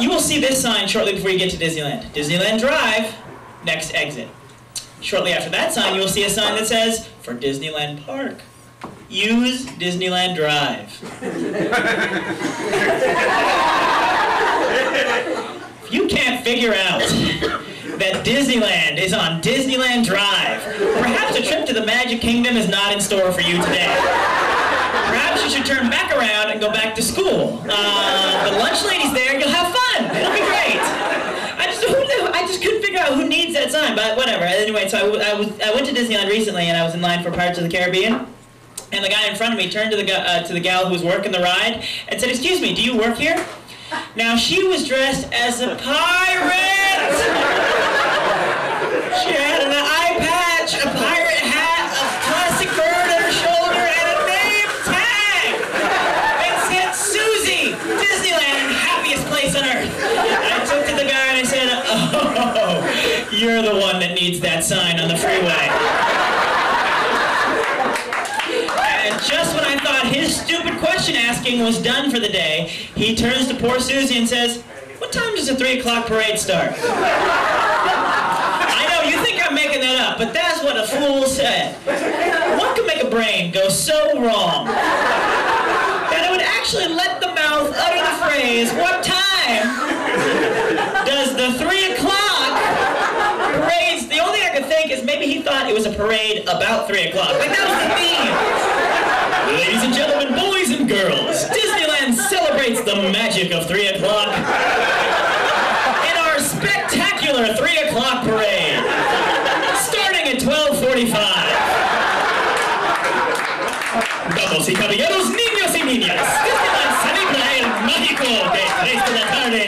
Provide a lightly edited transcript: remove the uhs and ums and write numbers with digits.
you will see this sign shortly before you get to Disneyland. Disneyland Drive, next exit. Shortly after that sign, you will see a sign that says, for Disneyland Park, use Disneyland Drive. If you can't figure out that Disneyland is on Disneyland Drive, perhaps a trip to the Magic Kingdom is not in store for you today. Perhaps you should turn back around and go back to school. The lunch lady's there, you'll have fun. It'll be great. I just couldn't figure out who needs that sign, but whatever. Anyway, so I went to Disneyland recently, and I was in line for Pirates of the Caribbean. And the guy in front of me turned to the gal who was working the ride and said, "Excuse me, do you work here?" Now, she was dressed as a pirate! She had an eye patch, a pirate hat, a plastic bird on her shoulder, and a name tag! It said, "Susie, Disneyland, happiest place on earth." And I took to the guy and I said, "Oh, you're the one that needs that sign on the freeway." And just when I thought his stupid question asking was done for the day, he turns to poor Susie and says, "What time does the 3 o'clock parade start?" I know, you think I'm making that up, but that's what a fool said. What could make a brain go so wrong that it would actually let the mouth utter the phrase, "What time does the 3 o'clock parades?" The only thing I could think is maybe he thought it was a parade about 3 o'clock. Like, that was the theme. Ladies and gentlemen, boys and girls, Disneyland celebrates the magic of 3 o'clock in our spectacular 3 o'clock parade, starting at 12:45. Damas y caballeros, niños y niñas, Disneyland celebra el mágico de 3 de la tarde.